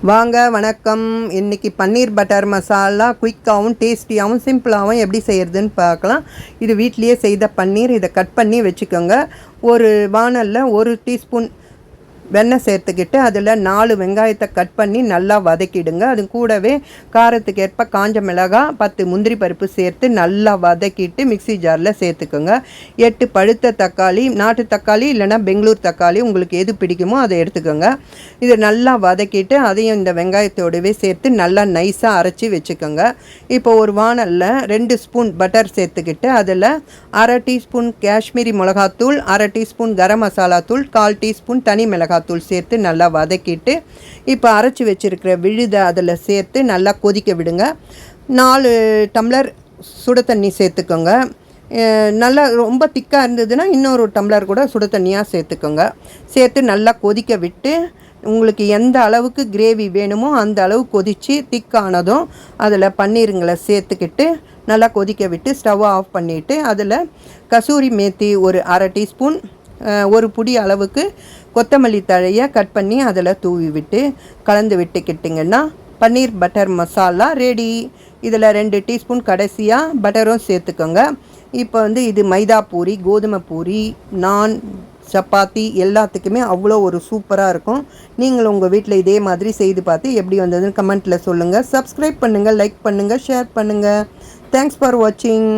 வாங்க வணக்கம். இன்றைக்கி பன்னீர் பட்டர் மசாலா குயிக்காகவும் டேஸ்டியாகவும் சிம்பிளாகவும் எப்படி செய்கிறதுன்னு பார்க்கலாம். இது வீட்லேயே செய்த பன்னீர். இதை கட் பண்ணி வச்சுக்கோங்க. ஒரு வானலில் 1 டீஸ்பூன் வெண்ணெய் சேர்த்துக்கிட்டு அதில் 4 வெங்காயத்தை கட் பண்ணி நல்லா வதக்கிடுங்க. அது கூடவே காரத்துக்கு ஏற்ப காஞ்ச மிளகாய் 10 முந்திரி பருப்பு சேர்த்து நல்லா வதக்கிட்டு மிக்சி ஜாரில் சேர்த்துக்கோங்க. 8 பழுத்த தக்காளி, நாட்டு தக்காளி இல்லைனா பெங்களூர் தக்காளி உங்களுக்கு எது பிடிக்குமோ அதை எடுத்துக்கோங்க. இதை நல்லா வதக்கிட்டு அதையும் இந்த வெங்காயத்தோடவே சேர்த்து நல்லா நைஸாக அரைச்சி வச்சுக்கோங்க. இப்போ ஒரு வானலில் 2 ஸ்பூன் பட்டர் சேர்த்துக்கிட்டு அதில் 1/2 டீஸ்பூன் காஷ்மீரி மிளகாத்தூள், 1/2 டீஸ்பூன் கரம் மசாலா தூள், 1/4 டீஸ்பூன் தனி மிளகாத்தூள் சேர்த்து நல்லா வதக்கிட்டு இப்போ அரைச்சி வச்சுருக்கிற விழுதை அதில் சேர்த்து நல்லா கொதிக்க விடுங்க. 4 டம்ளர் சுட தண்ணி சேர்த்துக்கோங்க. நல்லா ரொம்ப திக்காக இருந்ததுன்னா இன்னொரு டம்ளர் கூட சுட தண்ணியாக சேர்த்துக்கோங்க. சேர்த்து நல்லா கொதிக்க விட்டு உங்களுக்கு எந்த அளவுக்கு கிரேவி வேணுமோ அந்த அளவு கொதித்து திக்கானதும் அதில் பன்னீருங்களை சேர்த்துக்கிட்டு நல்லா கொதிக்க விட்டு ஸ்டவ் ஆஃப் பண்ணிவிட்டு அதில் கசூரி மேத்தி ஒரு 1/2 டீஸ்பூன், ஒரு புடி அளவுக்கு கொத்தமல்லி தழையை கட் பண்ணி அதில் தூவி விட்டு கலந்து விட்டுக்கிட்டிங்கன்னா பன்னீர் பட்டர் மசாலா ரெடி. இதில் 2 டீஸ்பூன் கடைசியாக பட்டரும் சேர்த்துக்கோங்க. இப்போ இது மைதா பூரி, கோதுமை பூரி, நான், சப்பாத்தி எல்லாத்துக்குமே அவ்வளோ ஒரு சூப்பராக இருக்கும். நீங்களும் உங்கள் வீட்டில் இதே மாதிரி செய்து பார்த்து எப்படி வந்ததுன்னு கமெண்ட்டில் சொல்லுங்கள். சப்ஸ்கிரைப் பண்ணுங்கள், லைக் பண்ணுங்கள், ஷேர் பண்ணுங்கள். தேங்க்ஸ் ஃபார் வாட்சிங்.